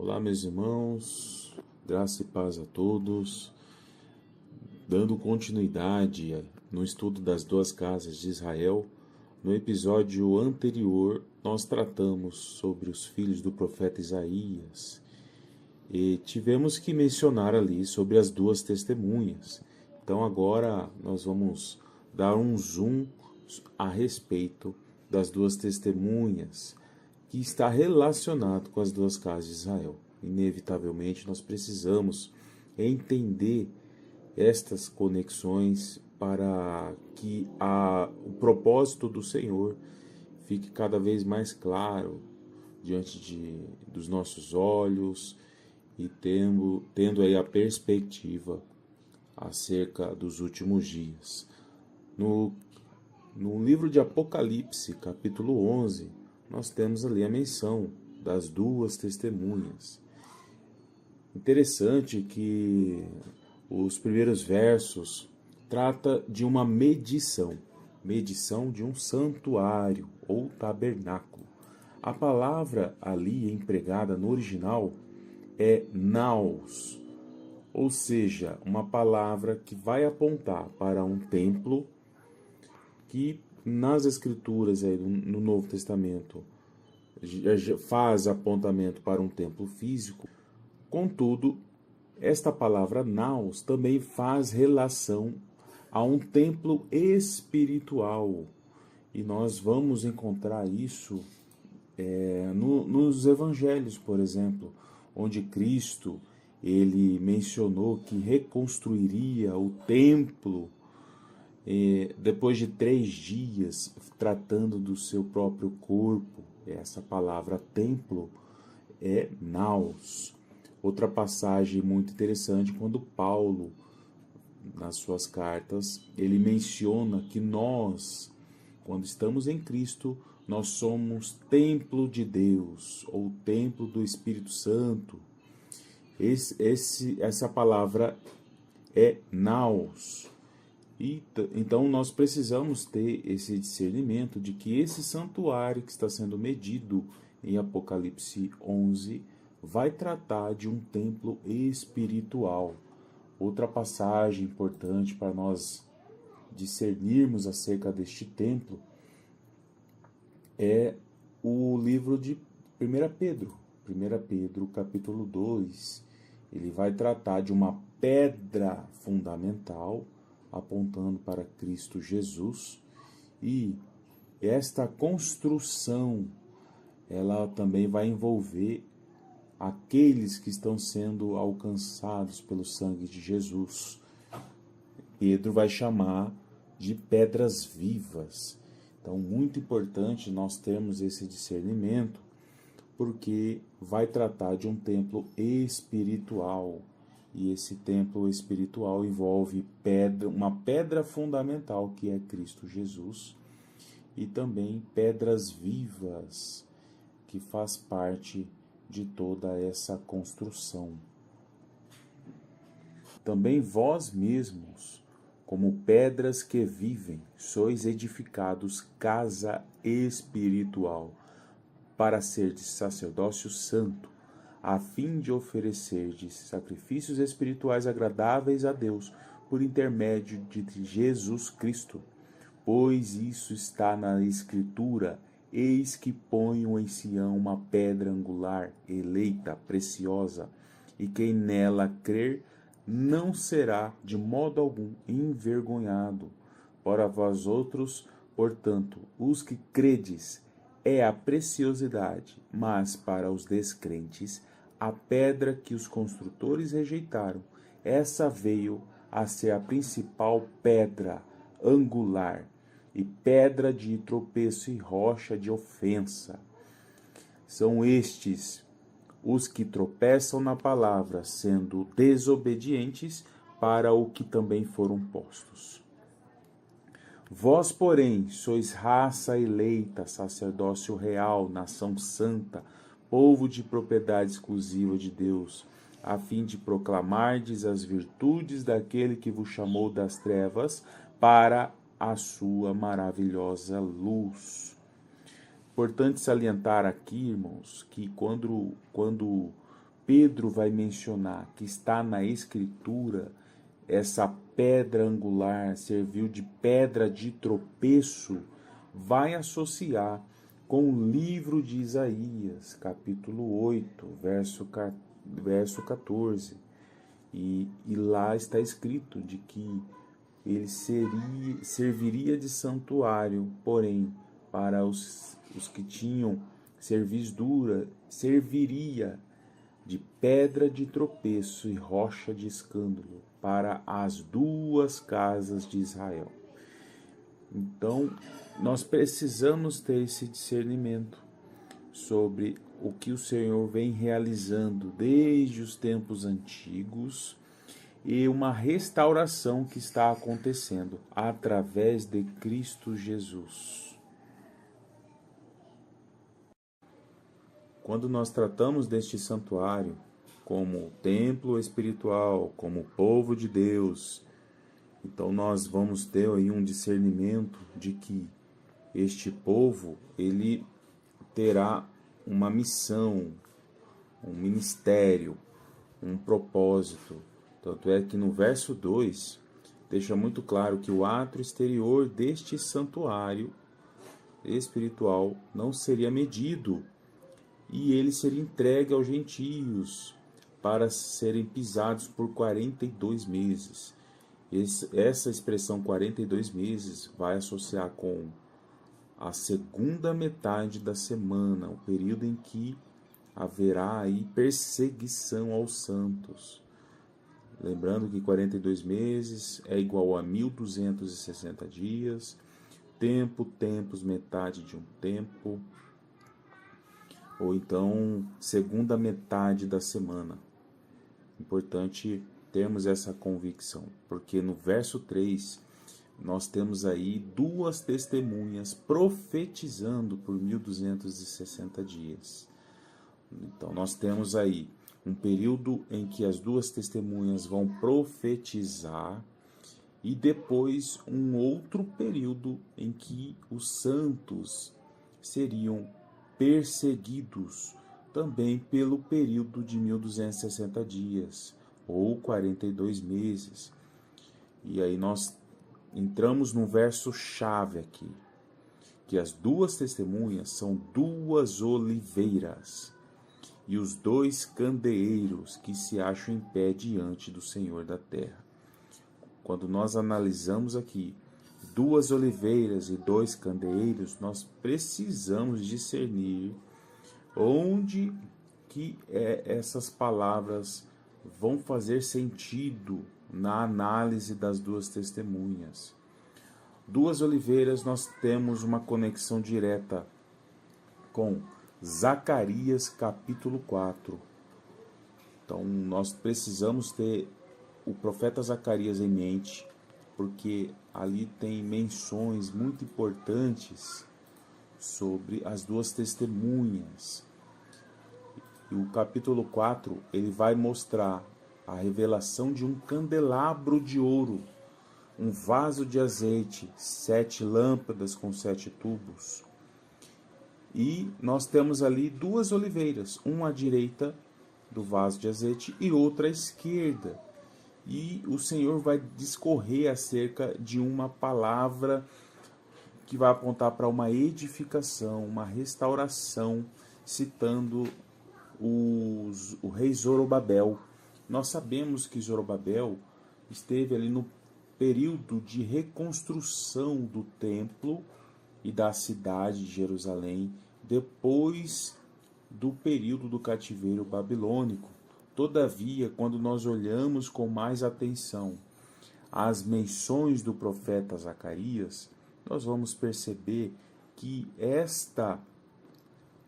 Olá, meus irmãos, graça e paz a todos. Dando continuidade no estudo das duas casas de Israel, no episódio anterior nós tratamos sobre os filhos do profeta Isaías e tivemos que mencionar ali sobre as duas testemunhas. Então agora nós vamos dar um zoom a respeito das duas testemunhas, que está relacionado com as duas casas de Israel. Inevitavelmente, nós precisamos entender estas conexões para que o propósito do Senhor fique cada vez mais claro diante dos nossos olhos e tendo aí a perspectiva acerca dos últimos dias. No livro de Apocalipse, capítulo 11, nós temos ali a menção das duas testemunhas. Interessante que os primeiros versos trata de uma medição de um santuário ou tabernáculo. A palavra ali empregada no original é naos, ou seja, uma palavra que vai apontar para um templo que nas escrituras aí, no Novo Testamento já faz apontamento para um templo físico. Contudo, esta palavra naos também faz relação a um templo espiritual. E nós vamos encontrar isso nos evangelhos, por exemplo, onde Cristo ele mencionou que reconstruiria o templo depois de 3 dias, tratando do seu próprio corpo. Essa palavra templo é naos. Outra passagem muito interessante, quando Paulo, nas suas cartas, ele menciona que nós, quando estamos em Cristo, nós somos templo de Deus, ou templo do Espírito Santo. Essa palavra é naos. Então nós precisamos ter esse discernimento de que esse santuário que está sendo medido em Apocalipse 11 vai tratar de um templo espiritual. Outra passagem importante para nós discernirmos acerca deste templo é o livro de 1 Pedro. 1 Pedro, capítulo 2, ele vai tratar de uma pedra fundamental, apontando para Cristo Jesus, e esta construção ela também vai envolver aqueles que estão sendo alcançados pelo sangue de Jesus. Pedro vai chamar de pedras vivas. Então, muito importante nós termos esse discernimento, porque vai tratar de um templo espiritual. E esse templo espiritual envolve uma pedra fundamental, que é Cristo Jesus, e também pedras vivas, que faz parte de toda essa construção. Também vós mesmos, como pedras que vivem, sois edificados casa espiritual, para serdes sacerdócio santo, a fim de oferecerdes sacrifícios espirituais agradáveis a Deus, por intermédio de Jesus Cristo. Pois isso está na Escritura: eis que ponho em Sião uma pedra angular, eleita, preciosa, e quem nela crer não será de modo algum envergonhado. Ora vós outros, portanto, os que credes, é a preciosidade, mas para os descrentes, a pedra que os construtores rejeitaram, essa veio a ser a principal pedra angular, e pedra de tropeço e rocha de ofensa. São estes os que tropeçam na palavra, sendo desobedientes para o que também foram postos. Vós, porém, sois raça eleita, sacerdócio real, nação santa, povo de propriedade exclusiva de Deus, a fim de proclamardes as virtudes daquele que vos chamou das trevas para a sua maravilhosa luz. Importante salientar aqui, irmãos, que quando Pedro vai mencionar, que está na Escritura, essa pedra angular serviu de pedra de tropeço, vai associar com o livro de Isaías, capítulo 8, verso 14. E lá está escrito de que ele serviria de santuário, porém, para os que tinham cerviz dura, serviria de pedra de tropeço e rocha de escândalo para as duas casas de Israel. Então, nós precisamos ter esse discernimento sobre o que o Senhor vem realizando desde os tempos antigos e uma restauração que está acontecendo através de Cristo Jesus. Quando nós tratamos deste santuário como templo espiritual, como povo de Deus, então nós vamos ter aí um discernimento de que este povo, ele terá uma missão, um ministério, um propósito. Tanto é que no verso 2, deixa muito claro que o ato exterior deste santuário espiritual não seria medido, e ele seria entregue aos gentios para serem pisados por 42 meses. Essa expressão 42 meses vai associar com a segunda metade da semana, o período em que haverá aí perseguição aos santos. Lembrando que 42 meses é igual a 1260 dias, tempos, metade de um tempo, ou então segunda metade da semana. Importante termos essa convicção, porque no verso 3 nós temos aí duas testemunhas profetizando por 1260 dias. Então nós temos aí um período em que as duas testemunhas vão profetizar e depois um outro período em que os santos seriam perseguidos também pelo período de 1260 dias ou 42 meses. E aí nós entramos no verso chave aqui, que as duas testemunhas são duas oliveiras e os dois candeeiros que se acham em pé diante do Senhor da terra. Quando nós analisamos aqui duas oliveiras e dois candeeiros, nós precisamos discernir onde que essas palavras vão fazer sentido na análise das duas testemunhas. Duas oliveiras, nós temos uma conexão direta com Zacarias capítulo 4. Então nós precisamos ter o profeta Zacarias em mente, porque ali tem menções muito importantes sobre as duas testemunhas. E o capítulo 4, ele vai mostrar a revelação de um candelabro de ouro, um vaso de azeite, 7 lâmpadas com 7 tubos. E nós temos ali duas oliveiras, uma à direita do vaso de azeite e outra à esquerda. E o Senhor vai discorrer acerca de uma palavra que vai apontar para uma edificação, uma restauração, citando o rei Zorobabel. Nós sabemos que Zorobabel esteve ali no período de reconstrução do templo e da cidade de Jerusalém, depois do período do cativeiro babilônico. Todavia, quando nós olhamos com mais atenção as menções do profeta Zacarias, nós vamos perceber que esta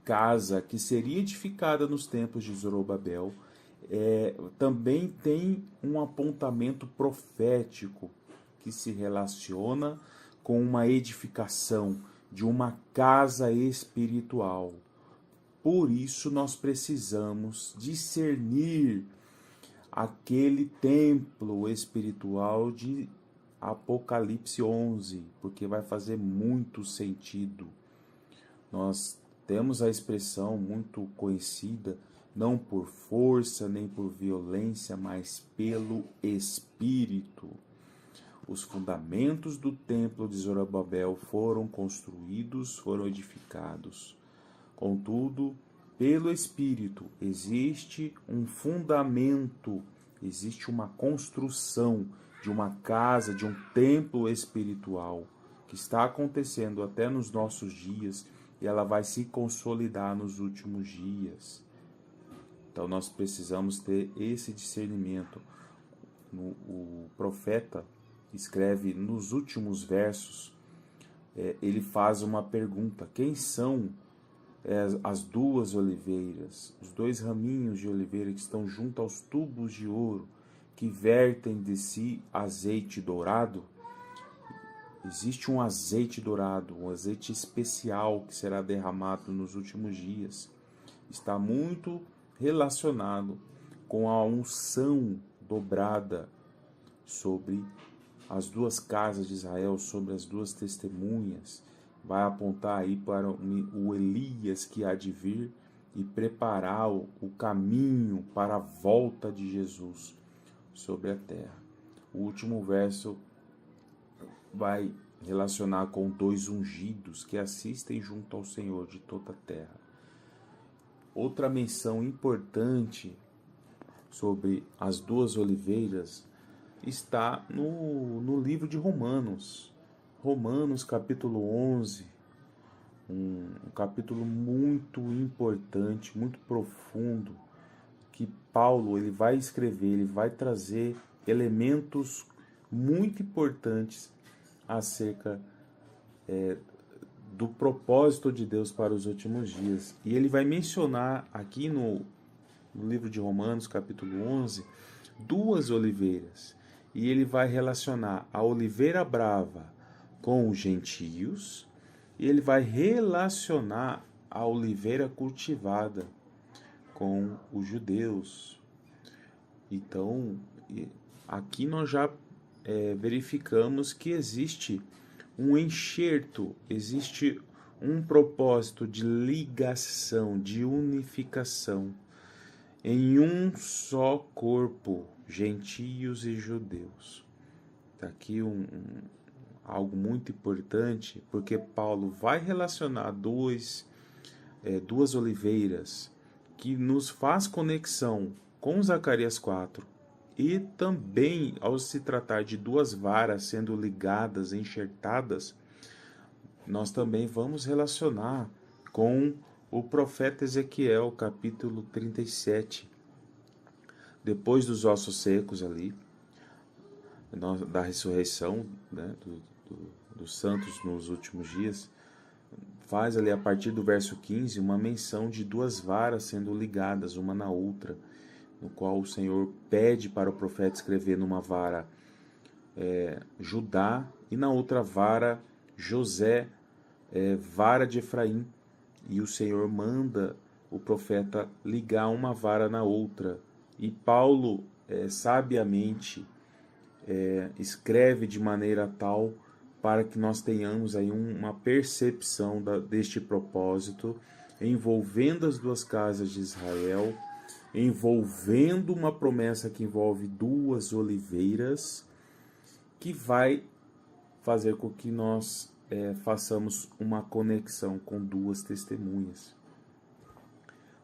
casa que seria edificada nos tempos de Zorobabel também tem um apontamento profético que se relaciona com uma edificação de uma casa espiritual. Por isso nós precisamos discernir aquele templo espiritual de Apocalipse 11, porque vai fazer muito sentido. Nós temos a expressão muito conhecida não por força nem por violência, mas pelo Espírito. Os fundamentos do templo de Zorobabel foram construídos, foram edificados. Contudo, pelo Espírito existe um fundamento, existe uma construção de uma casa, de um templo espiritual que está acontecendo até nos nossos dias e ela vai se consolidar nos últimos dias. Então nós precisamos ter esse discernimento. O profeta escreve nos últimos versos, ele faz uma pergunta: quem são as duas oliveiras, os dois raminhos de oliveira que estão junto aos tubos de ouro, que vertem de si azeite dourado? Existe um azeite dourado, um azeite especial que será derramado nos últimos dias. Está muito relacionado com a unção dobrada sobre as duas casas de Israel, sobre as duas testemunhas. Vai apontar aí para o Elias que há de vir e preparar o caminho para a volta de Jesus sobre a terra. O último verso vai relacionar com dois ungidos que assistem junto ao Senhor de toda a terra. Outra menção importante sobre as duas oliveiras está no livro de Romanos. Romanos capítulo 11, um capítulo muito importante, muito profundo, que Paulo ele vai escrever, ele vai trazer elementos muito importantes acerca do propósito de Deus para os últimos dias. E ele vai mencionar aqui no livro de Romanos, capítulo 11, duas oliveiras. E ele vai relacionar a oliveira brava com os gentios, e ele vai relacionar a oliveira cultivada com os judeus. Então, aqui nós já verificamos que existe um enxerto, existe um propósito de ligação, de unificação em um só corpo, gentios e judeus. Está aqui algo muito importante, porque Paulo vai relacionar duas oliveiras que nos faz conexão com Zacarias 4, e também ao se tratar de duas varas sendo ligadas, enxertadas, nós também vamos relacionar com o profeta Ezequiel, capítulo 37. Depois dos ossos secos ali, da ressurreição, né, dos santos nos últimos dias, faz ali a partir do verso 15 uma menção de duas varas sendo ligadas uma na outra, no qual o Senhor pede para o profeta escrever numa vara Judá e na outra vara José, vara de Efraim, e o Senhor manda o profeta ligar uma vara na outra, e Paulo sabiamente escreve de maneira tal para que nós tenhamos aí uma percepção deste propósito, envolvendo as duas casas de Israel, envolvendo uma promessa que envolve duas oliveiras, que vai fazer com que nós façamos uma conexão com duas testemunhas.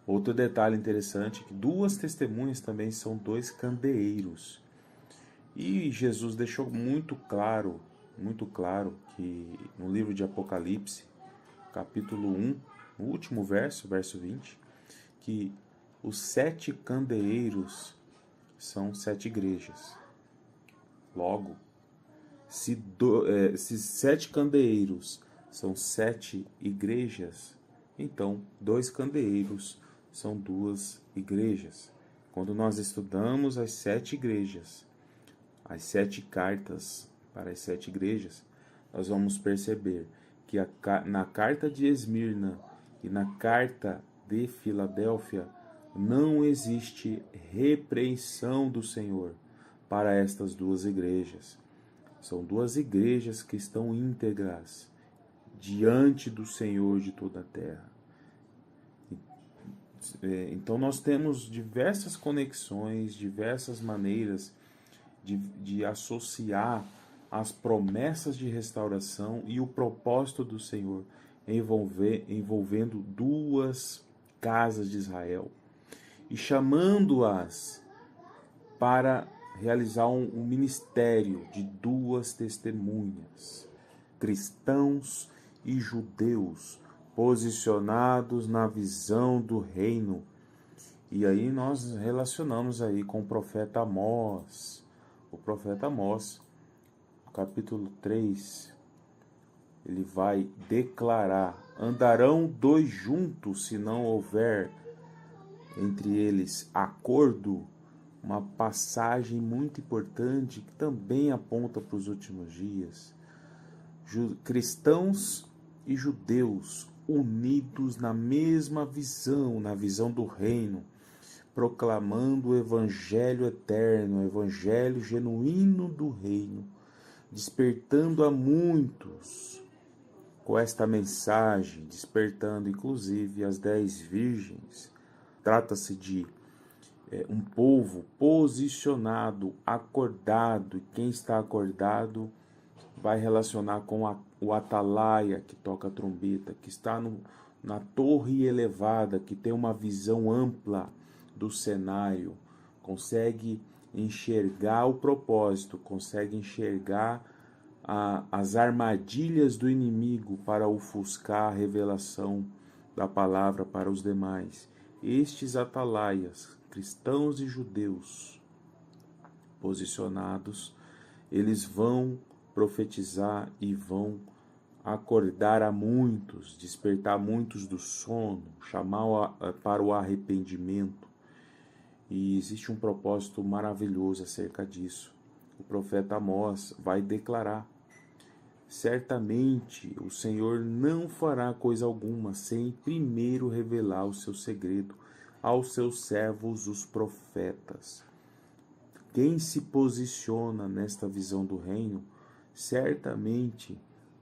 Outro detalhe interessante é que duas testemunhas também são dois candeeiros. E Jesus deixou muito claro que no livro de Apocalipse, capítulo 1, no último verso, verso 20, que os 7 candeeiros são 7 igrejas. Logo, se 7 candeeiros são 7 igrejas, então 2 candeeiros são 2 igrejas. Quando nós estudamos as 7 igrejas, as 7 cartas para as 7 igrejas, nós vamos perceber que na carta de Esmirna e na carta de Filadélfia não existe repreensão do Senhor para estas duas igrejas. São duas igrejas que estão íntegras diante do Senhor de toda a terra. Então nós temos diversas conexões, diversas maneiras de associar as promessas de restauração e o propósito do Senhor envolvendo duas casas de Israel e chamando-as para realizar um ministério de duas testemunhas, cristãos e judeus, posicionados na visão do reino. E aí nós relacionamos aí com o profeta Amós. O profeta Amós, no capítulo 3, ele vai declarar: andarão dois juntos se não houver entre eles acordo. Uma passagem muito importante que também aponta para os últimos dias. Cristãos e judeus unidos na mesma visão, na visão do reino, proclamando o evangelho eterno, o evangelho genuíno do reino, despertando a muitos com esta mensagem, despertando inclusive as 10 virgens. Trata-se de um povo posicionado, acordado, e quem está acordado vai relacionar com o atalaia, que toca a trombeta, que está na torre elevada, que tem uma visão ampla do cenário, consegue enxergar o propósito, consegue enxergar as armadilhas do inimigo para ofuscar a revelação da palavra para os demais. Estes atalaias, cristãos e judeus posicionados, eles vão profetizar e vão acordar a muitos, despertar muitos do sono, chamar para o arrependimento. E existe um propósito maravilhoso acerca disso. O profeta Amós vai declarar: certamente o Senhor não fará coisa alguma sem primeiro revelar o seu segredo aos seus servos, os profetas. Quem se posiciona nesta visão do reino, certamente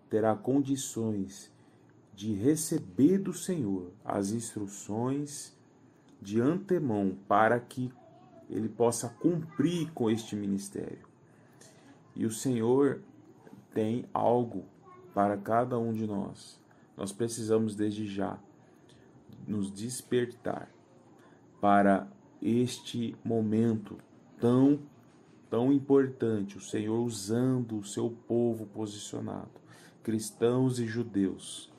terá condições de receber do Senhor as instruções de antemão para que ele possa cumprir com este ministério. E o Senhor tem algo para cada um de nós. Nós precisamos desde já nos despertar para este momento tão importante, o Senhor usando o seu povo posicionado, cristãos e judeus,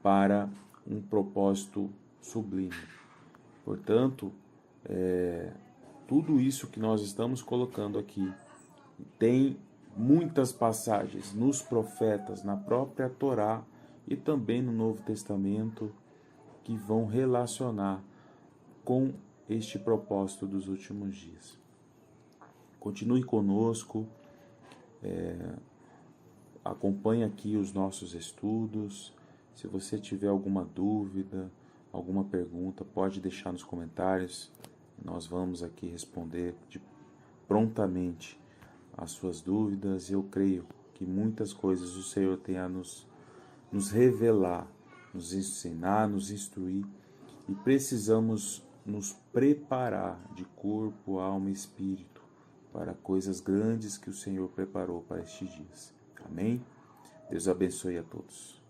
para um propósito sublime. Portanto, tudo isso que nós estamos colocando aqui tem muitas passagens nos profetas, na própria Torá e também no Novo Testamento, que vão relacionar com este propósito dos últimos dias. Continue conosco, acompanhe aqui os nossos estudos. Se você tiver alguma dúvida, alguma pergunta, pode deixar nos comentários. Nós vamos aqui responder prontamente as suas dúvidas. Eu creio que muitas coisas o Senhor tem a nos revelar, nos ensinar, nos instruir, e precisamos nos preparar de corpo, alma e espírito para coisas grandes que o Senhor preparou para estes dias. Amém? Deus abençoe a todos.